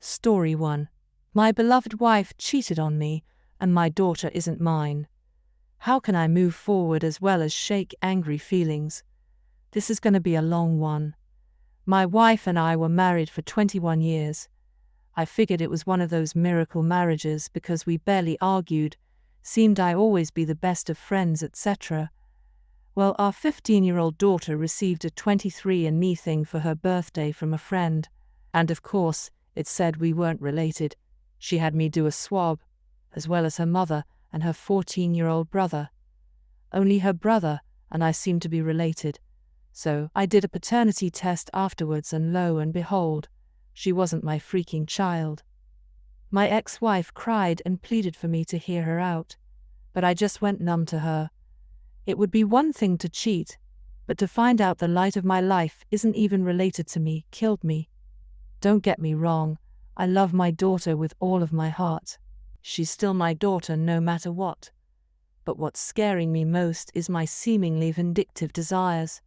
Story 1. My beloved wife cheated on me, and my daughter isn't mine. How can I move forward as well as shake angry feelings? This is going to be a long one. My wife and I were married for 21 years. I figured it was one of those miracle marriages because we barely argued, seemed I always be the best of friends, etc. Well, our 15-year-old daughter received a 23andMe thing for her birthday from a friend, and of course, it said we weren't related. She had me do a swab, as well as her mother and her 14-year-old brother. Only her brother and I seemed to be related. So I did a paternity test afterwards, and lo and behold, she wasn't my freaking child. My ex-wife cried and pleaded for me to hear her out, but I just went numb to her. It would be one thing to cheat, but to find out the light of my life isn't even related to me killed me. Don't get me wrong, I love my daughter with all of my heart. She's still my daughter no matter what. But what's scaring me most is my seemingly vindictive desires.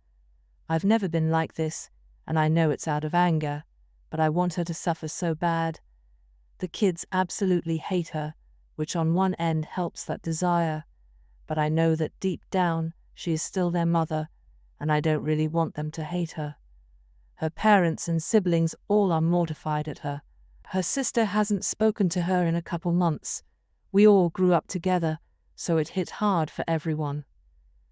I've never been like this, and I know it's out of anger, but I want her to suffer so bad. The kids absolutely hate her, which on one end helps that desire, but I know that deep down she is still their mother, and I don't really want them to hate her. Her parents and siblings all are mortified at her. Her sister hasn't spoken to her in a couple months. We all grew up together, so it hit hard for everyone.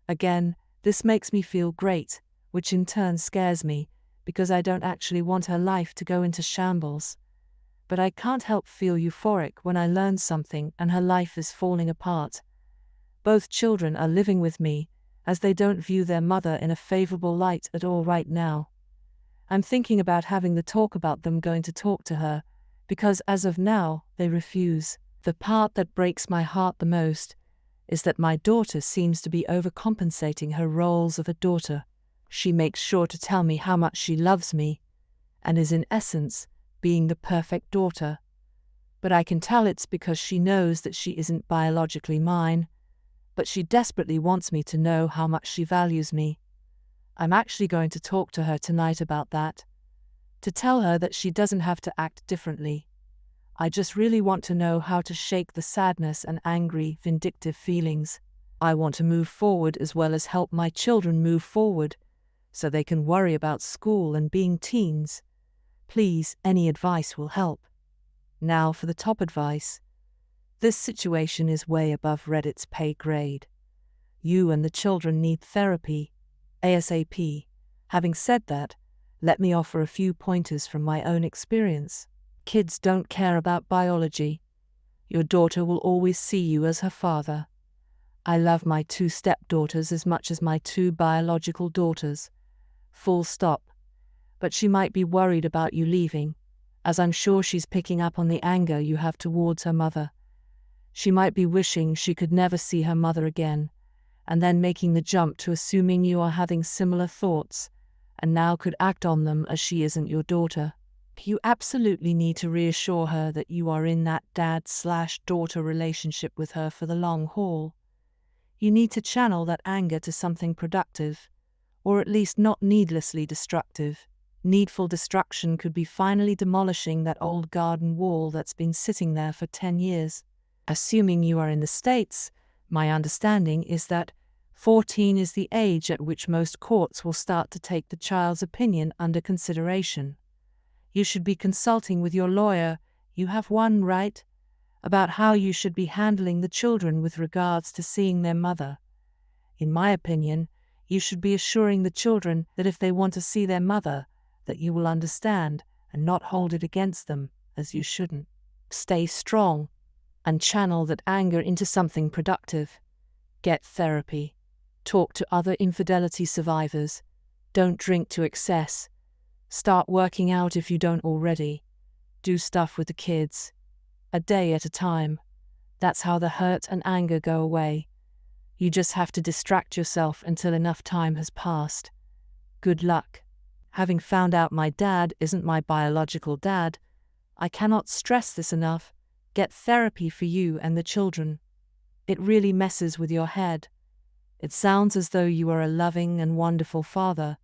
Again, this makes me feel great, which in turn scares me, because I don't actually want her life to go into shambles. But I can't help feel euphoric when I learn something and her life is falling apart. Both children are living with me, as they don't view their mother in a favorable light at all right now. I'm thinking about having the talk about them going to talk to her, because as of now, they refuse. The part that breaks my heart the most is that my daughter seems to be overcompensating her roles of a daughter. She makes sure to tell me how much she loves me, and is in essence being the perfect daughter. But I can tell it's because she knows that she isn't biologically mine, but she desperately wants me to know how much she values me. I'm actually going to talk to her tonight about that, to tell her that she doesn't have to act differently. I just really want to know how to shake the sadness and angry, vindictive feelings. I want to move forward as well as help my children move forward, so they can worry about school and being teens. Please, any advice will help. Now for the top advice. This situation is way above Reddit's pay grade. You and the children need therapy, ASAP. Having said that, let me offer a few pointers from my own experience. Kids don't care about biology. Your daughter will always see you as her father. I love my 2 stepdaughters as much as my 2 biological daughters. Full stop. But she might be worried about you leaving, as I'm sure she's picking up on the anger you have towards her mother. She might be wishing she could never see her mother again, and then making the jump to assuming you are having similar thoughts, and now could act on them as she isn't your daughter. You absolutely need to reassure her that you are in that dad/daughter relationship with her for the long haul. You need to channel that anger to something productive, or at least not needlessly destructive. Needful destruction could be finally demolishing that old garden wall that's been sitting there for 10 years. Assuming you are in the States, my understanding is that 14 is the age at which most courts will start to take the child's opinion under consideration. You should be consulting with your lawyer, you have one, right, about how you should be handling the children with regards to seeing their mother. In my opinion, you should be assuring the children that if they want to see their mother, that you will understand and not hold it against them, as you shouldn't. Stay strong and channel that anger into something productive. Get therapy. Talk to other infidelity survivors. Don't drink to excess. Start working out if you don't already. Do stuff with the kids. A day at a time. That's how the hurt and anger go away. You just have to distract yourself until enough time has passed. Good luck. Having found out my dad isn't my biological dad, I cannot stress this enough. Get therapy for you and the children. It really messes with your head. It sounds as though you are a loving and wonderful father.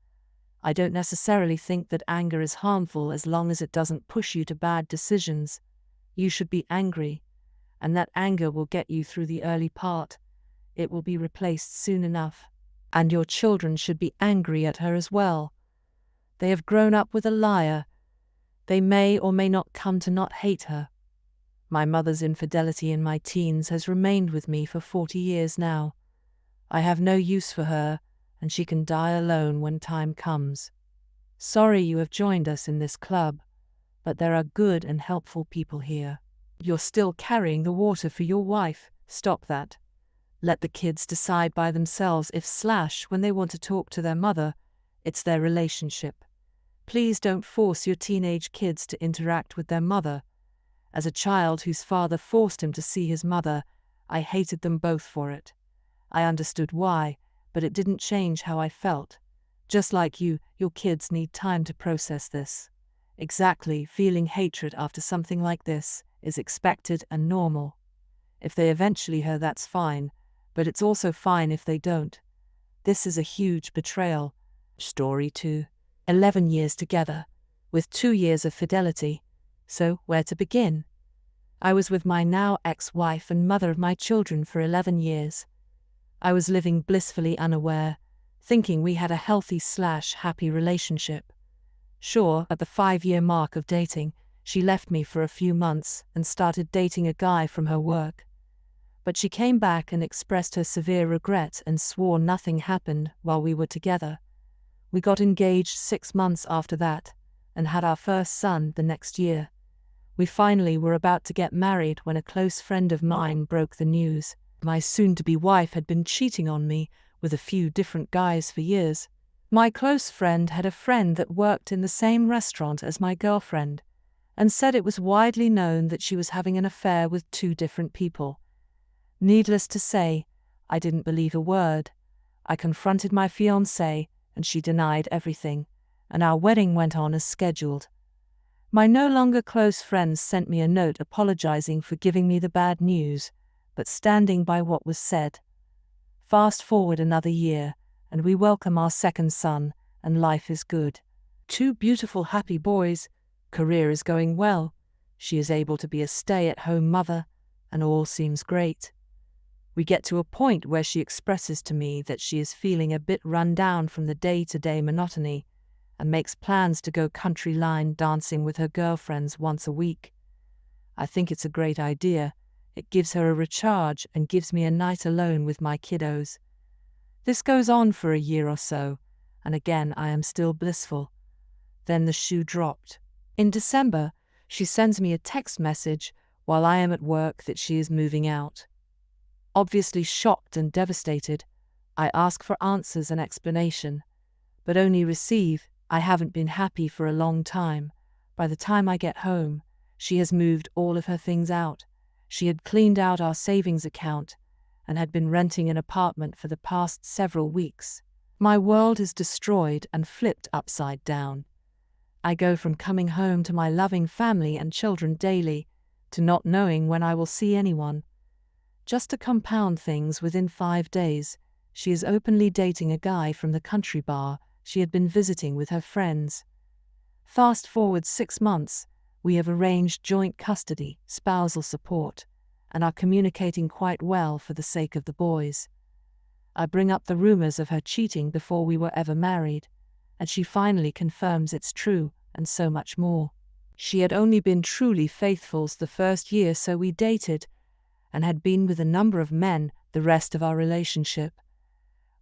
I don't necessarily think that anger is harmful as long as it doesn't push you to bad decisions. You should be angry, and that anger will get you through the early part. It will be replaced soon enough. And your children should be angry at her as well. They have grown up with a liar. They may or may not come to not hate her. My mother's infidelity in my teens has remained with me for 40 years now. I have no use for her, and she can die alone when time comes. Sorry you have joined us in this club, but there are good and helpful people here. You're still carrying the water for your wife. Stop that. Let the kids decide by themselves when they want to talk to their mother. It's their relationship. Please don't force your teenage kids to interact with their mother. As a child whose father forced him to see his mother, I hated them both for it. I understood why, but it didn't change how I felt. Just like you, your kids need time to process this. Exactly, feeling hatred after something like this is expected and normal. If they eventually hear, that's fine, but it's also fine if they don't. This is a huge betrayal. Story 2. 11 years together, with 2 years of fidelity. So, where to begin? I was with my now ex-wife and mother of my children for 11 years. I was living blissfully unaware, thinking we had a healthy/happy relationship. Sure, at the 5-year mark of dating, she left me for a few months and started dating a guy from her work. But she came back and expressed her severe regret and swore nothing happened while we were together. We got engaged 6 months after that, and had our first son the next year. We finally were about to get married when a close friend of mine broke the news. My soon-to-be wife had been cheating on me with a few different guys for years. My close friend had a friend that worked in the same restaurant as my girlfriend, and said it was widely known that she was having an affair with 2 different people. Needless to say, I didn't believe a word. I confronted my fiancée, and she denied everything, and our wedding went on as scheduled. My no longer close friends sent me a note apologizing for giving me the bad news, but standing by what was said. Fast forward another year, and we welcome our second son, and life is good. 2 beautiful, happy boys, career is going well, she is able to be a stay-at-home mother, and all seems great. We get to a point where she expresses to me that she is feeling a bit run down from the day-to-day monotony, and makes plans to go country line dancing with her girlfriends once a week. I think it's a great idea. It gives her a recharge and gives me a night alone with my kiddos. This goes on for a year or so, and again I am still blissful. Then the shoe dropped. In December, she sends me a text message while I am at work that she is moving out. Obviously shocked and devastated, I ask for answers and explanation, but only receive, "I haven't been happy for a long time. By the time I get home, she has moved all of her things out. She had cleaned out our savings account and had been renting an apartment for the past several weeks. My world is destroyed and flipped upside down. I go from coming home to my loving family and children daily to not knowing when I will see anyone. Just to compound things, within 5 days, she is openly dating a guy from the country bar she had been visiting with her friends. Fast forward 6 months, we have arranged joint custody, spousal support, and are communicating quite well for the sake of the boys. I bring up the rumors of her cheating before we were ever married, and she finally confirms it's true, and so much more. She had only been truly faithful the first year so we dated, and had been with a number of men the rest of our relationship.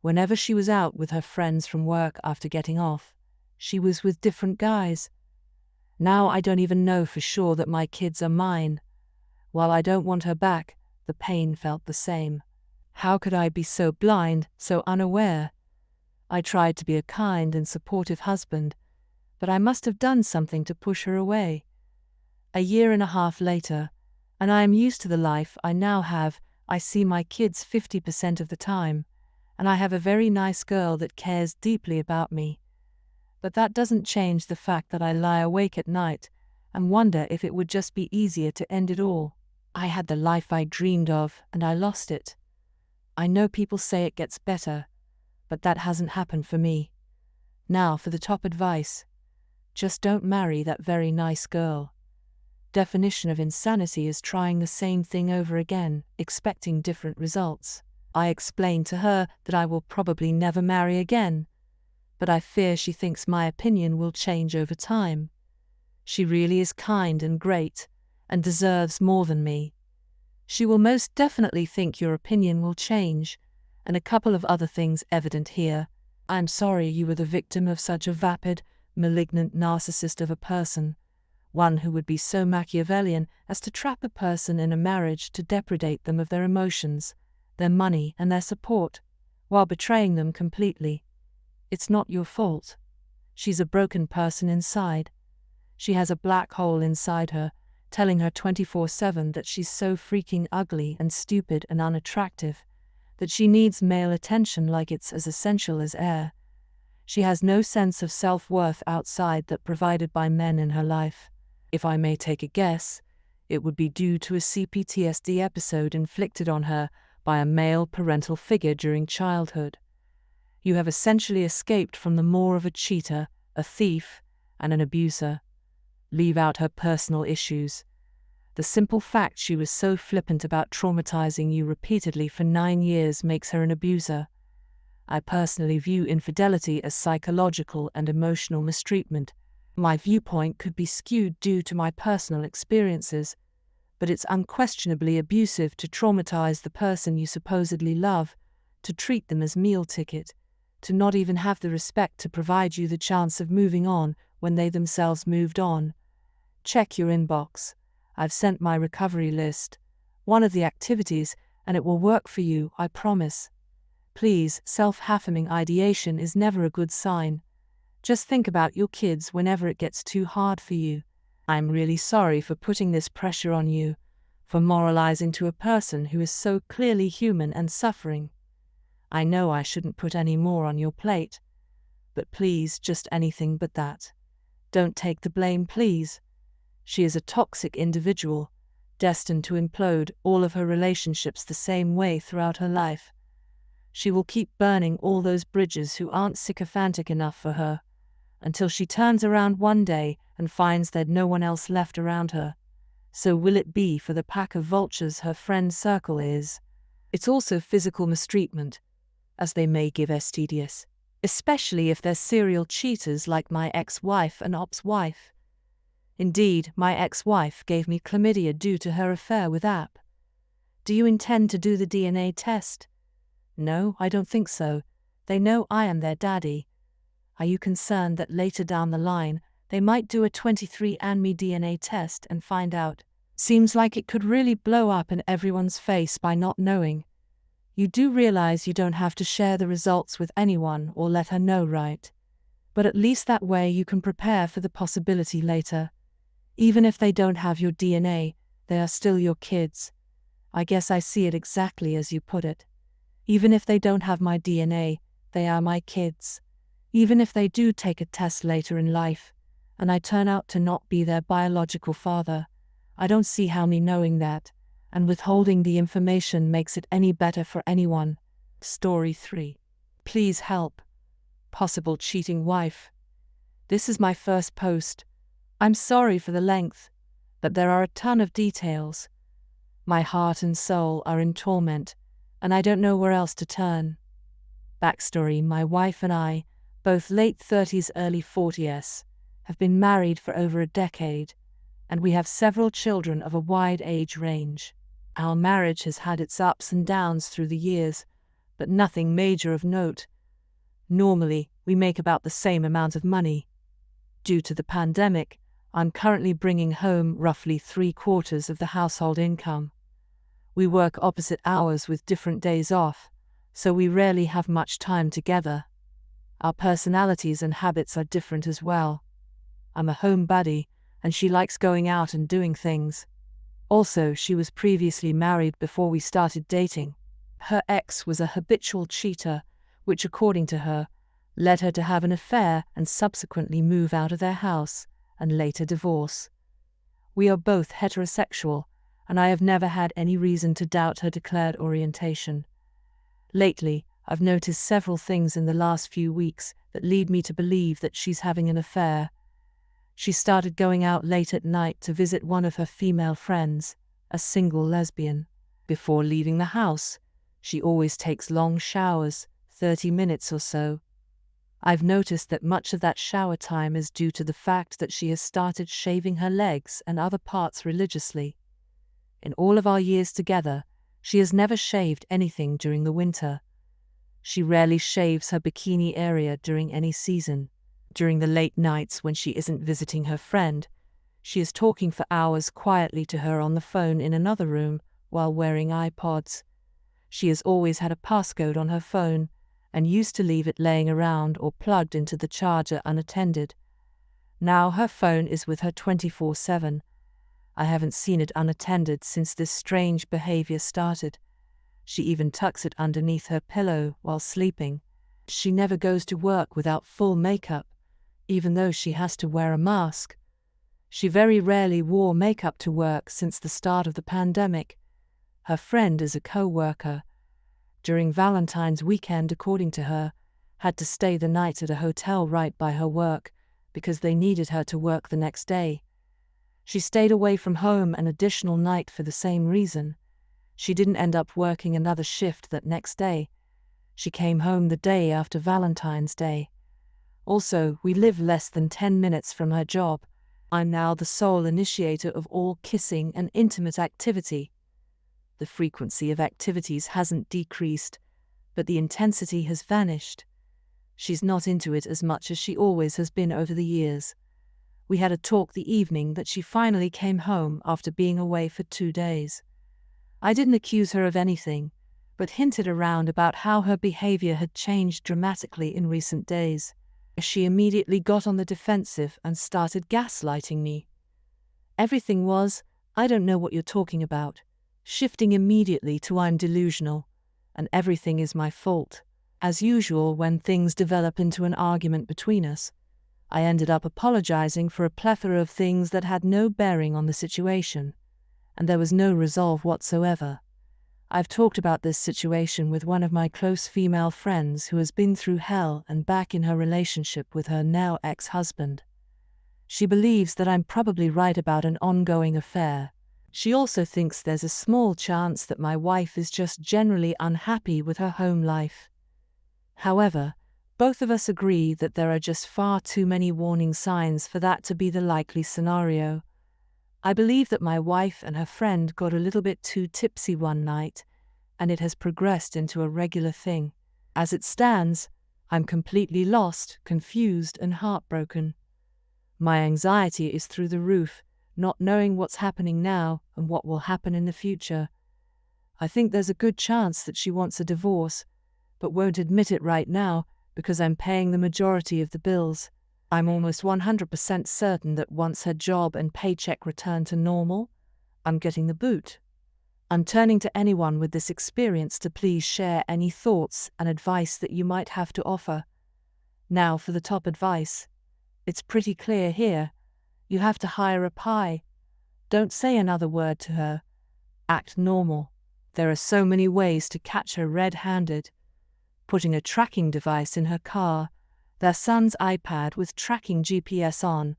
Whenever she was out with her friends from work after getting off, she was with different guys. Now I don't even know for sure that my kids are mine. While I don't want her back, the pain felt the same. How could I be so blind, so unaware? I tried to be a kind and supportive husband, but I must have done something to push her away. A year and a half later, and I am used to the life I now have. I see my kids 50% of the time, and I have a very nice girl that cares deeply about me. But that doesn't change the fact that I lie awake at night and wonder if it would just be easier to end it all. I had the life I dreamed of, and I lost it. I know people say it gets better, but that hasn't happened for me. Now for the top advice. Just don't marry that very nice girl. Definition of insanity is trying the same thing over again, expecting different results. I explained to her that I will probably never marry again, but I fear she thinks my opinion will change over time. She really is kind and great, and deserves more than me. She will most definitely think your opinion will change, and a couple of other things evident here. I'm sorry you were the victim of such a vapid, malignant narcissist of a person, one who would be so Machiavellian as to trap a person in a marriage to depredate them of their emotions, their money and their support, while betraying them completely. It's not your fault. She's a broken person inside. She has a black hole inside her, telling her 24/7 that she's so freaking ugly and stupid and unattractive, that she needs male attention like it's as essential as air. She has no sense of self-worth outside that provided by men in her life. If I may take a guess, it would be due to a CPTSD episode inflicted on her by a male parental figure during childhood. You have essentially escaped from the maw of a cheater, a thief, and an abuser. Leave out her personal issues. The simple fact she was so flippant about traumatizing you repeatedly for 9 years makes her an abuser. I personally view infidelity as psychological and emotional mistreatment. My viewpoint could be skewed due to my personal experiences, but it's unquestionably abusive to traumatize the person you supposedly love, to treat them as meal ticket, to not even have the respect to provide you the chance of moving on when they themselves moved on. Check your inbox. I've sent my recovery list, one of the activities, and it will work for you, I promise. Please, self-affirming ideation is never a good sign. Just think about your kids whenever it gets too hard for you. I'm really sorry for putting this pressure on you, for moralizing to a person who is so clearly human and suffering. I know I shouldn't put any more on your plate, but please, just anything but that. Don't take the blame, please. She is a toxic individual, destined to implode all of her relationships the same way throughout her life. She will keep burning all those bridges who aren't sycophantic enough for her, until she turns around one day and finds there's no one else left around her. So will it be for the pack of vultures her friend circle is. It's also physical mistreatment, as they may give STDs, especially if they're serial cheaters like my ex-wife and ops-wife. Indeed, my ex-wife gave me chlamydia due to her affair with App. Do you intend to do the DNA test? No, I don't think so. They know I am their daddy. Are you concerned that later down the line, they might do a 23andMe DNA test and find out? Seems like it could really blow up in everyone's face by not knowing. You do realize you don't have to share the results with anyone or let her know, right? But at least that way you can prepare for the possibility later. Even if they don't have your DNA, they are still your kids. I guess I see it exactly as you put it. Even if they don't have my DNA, they are my kids. Even if they do take a test later in life, and I turn out to not be their biological father, I don't see how me knowing that, and withholding the information makes it any better for anyone. Story 3. Please help. Possible cheating wife. This is my first post. I'm sorry for the length, but there are a ton of details. My heart and soul are in torment, and I don't know where else to turn. Backstory: my wife and I, both late 30s, early 40s, have been married for over a decade, and we have several children of a wide age range. Our marriage has had its ups and downs through the years, but nothing major of note. Normally, we make about the same amount of money. Due to the pandemic, I'm currently bringing home roughly 3/4 of the household income. We work opposite hours with different days off, so we rarely have much time together. Our personalities and habits are different as well. I'm a homebody, and she likes going out and doing things. Also, she was previously married before we started dating. Her ex was a habitual cheater, which, according to her, led her to have an affair and subsequently move out of their house, and later divorce. We are both heterosexual, and I have never had any reason to doubt her declared orientation. Lately, I've noticed several things in the last few weeks that lead me to believe that she's having an affair. She started going out late at night to visit one of her female friends, a single lesbian. Before leaving the house, she always takes long showers, 30 minutes or so. I've noticed that much of that shower time is due to the fact that she has started shaving her legs and other parts religiously. In all of our years together, she has never shaved anything during the winter. She rarely shaves her bikini area during any season. During the late nights when she isn't visiting her friend, she is talking for hours quietly to her on the phone in another room while wearing iPods. She has always had a passcode on her phone and used to leave it laying around or plugged into the charger unattended. Now her phone is with her 24/7. I haven't seen it unattended since this strange behavior started. She even tucks it underneath her pillow while sleeping. She never goes to work without full makeup, even though she has to wear a mask. She very rarely wore makeup to work since the start of the pandemic. Her friend is a co-worker. During Valentine's weekend, according to her, had to stay the night at a hotel right by her work because they needed her to work the next day. She stayed away from home an additional night for the same reason. She didn't end up working another shift that next day. She came home the day after Valentine's Day. Also, we live less than 10 minutes from her job. I'm now the sole initiator of all kissing and intimate activity. The frequency of activities hasn't decreased, but the intensity has vanished. She's not into it as much as she always has been over the years. We had a talk the evening that she finally came home after being away for 2 days. I didn't accuse her of anything, but hinted around about how her behavior had changed dramatically in recent days. She immediately got on the defensive and started gaslighting me. Everything was, "I don't know what you're talking about," shifting immediately to "I'm delusional," and "everything is my fault." As usual, when things develop into an argument between us, I ended up apologizing for a plethora of things that had no bearing on the situation, and there was no resolve whatsoever. I've talked about this situation with one of my close female friends who has been through hell and back in her relationship with her now ex-husband. She believes that I'm probably right about an ongoing affair. She also thinks there's a small chance that my wife is just generally unhappy with her home life. However, both of us agree that there are just far too many warning signs for that to be the likely scenario. I believe that my wife and her friend got a little bit too tipsy one night, and it has progressed into a regular thing. As it stands, I'm completely lost, confused, and heartbroken. My anxiety is through the roof, not knowing what's happening now and what will happen in the future. I think there's a good chance that she wants a divorce, but won't admit it right now because I'm paying the majority of the bills. I'm almost 100% certain that once her job and paycheck return to normal, I'm getting the boot. I'm turning to anyone with this experience to please share any thoughts and advice that you might have to offer. Now for the top advice. It's pretty clear here. You have to hire a pie. Don't say another word to her. Act normal. There are so many ways to catch her red-handed. Putting a tracking device in her car, their son's iPad with tracking GPS on,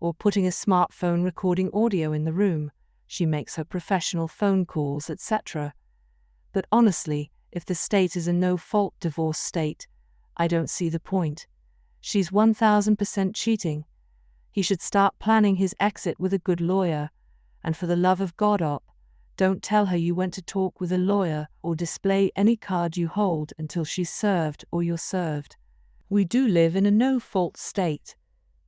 or putting a smartphone recording audio in the room. She makes her professional phone calls, etc. But honestly, if the state is a no-fault divorce state, I don't see the point. She's 1000% cheating. He should start planning his exit with a good lawyer, and for the love of God, don't tell her you went to talk with a lawyer or display any card you hold until she's served or you're served. We do live in a no-fault state,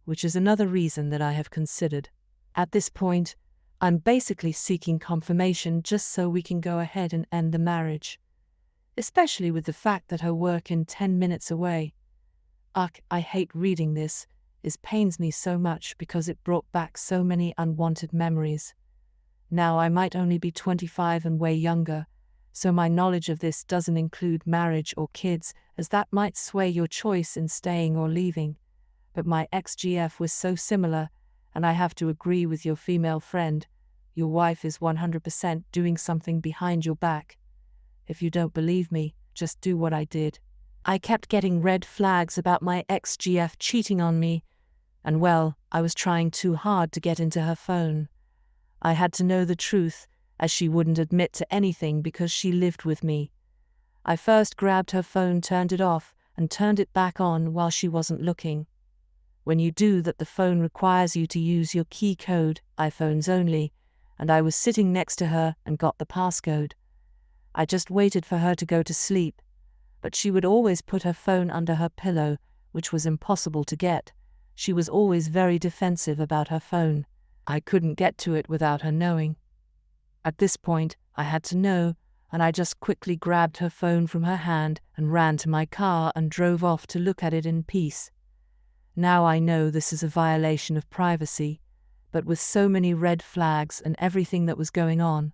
which is another reason that I have considered. At this point, I'm basically seeking confirmation just so we can go ahead and end the marriage. Especially with the fact that her work is 10 minutes away. Ugh, I hate reading this. It pains me so much because it brought back so many unwanted memories. Now I might only be 25 and way younger, so my knowledge of this doesn't include marriage or kids, as that might sway your choice in staying or leaving. But my ex-GF was so similar, and I have to agree with your female friend. Your wife is 100% doing something behind your back. If you don't believe me, just do what I did. I kept getting red flags about my ex-GF cheating on me, and well, I was trying too hard to get into her phone. I had to know the truth, as she wouldn't admit to anything because she lived with me. I first grabbed her phone, turned it off, and turned it back on while she wasn't looking. When you do that, the phone requires you to use your key code, iPhones only, and I was sitting next to her and got the passcode. I just waited for her to go to sleep, but she would always put her phone under her pillow, which was impossible to get. She was always very defensive about her phone. I couldn't get to it without her knowing. At this point, I had to know, and I just quickly grabbed her phone from her hand and ran to my car and drove off to look at it in peace. Now I know this is a violation of privacy, but with so many red flags and everything that was going on,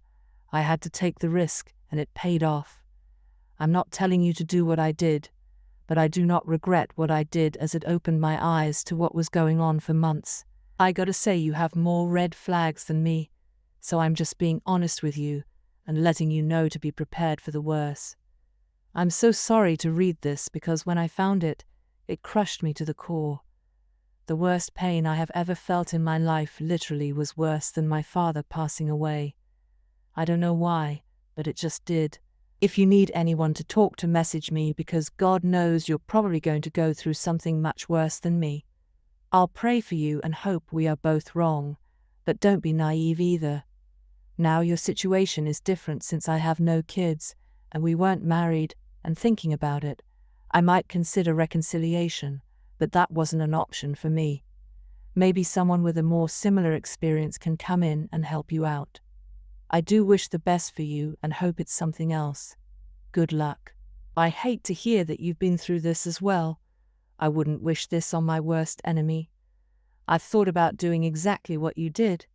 I had to take the risk, and it paid off. I'm not telling you to do what I did, but I do not regret what I did, as it opened my eyes to what was going on for months. I gotta say, you have more red flags than me, so I'm just being honest with you and letting you know to be prepared for the worst. I'm so sorry to read this, because when I found it, it crushed me to the core. The worst pain I have ever felt in my life literally was worse than my father passing away. I don't know why, but it just did. If you need anyone to talk to, message me, because God knows you're probably going to go through something much worse than me. I'll pray for you and hope we are both wrong, but don't be naive either. Now your situation is different since I have no kids, and we weren't married, and thinking about it, I might consider reconciliation, but that wasn't an option for me. Maybe someone with a more similar experience can come in and help you out. I do wish the best for you and hope it's something else. Good luck. I hate to hear that you've been through this as well. I wouldn't wish this on my worst enemy. I've thought about doing exactly what you did,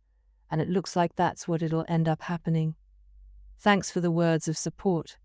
and it looks like that's what it'll end up happening. Thanks for the words of support.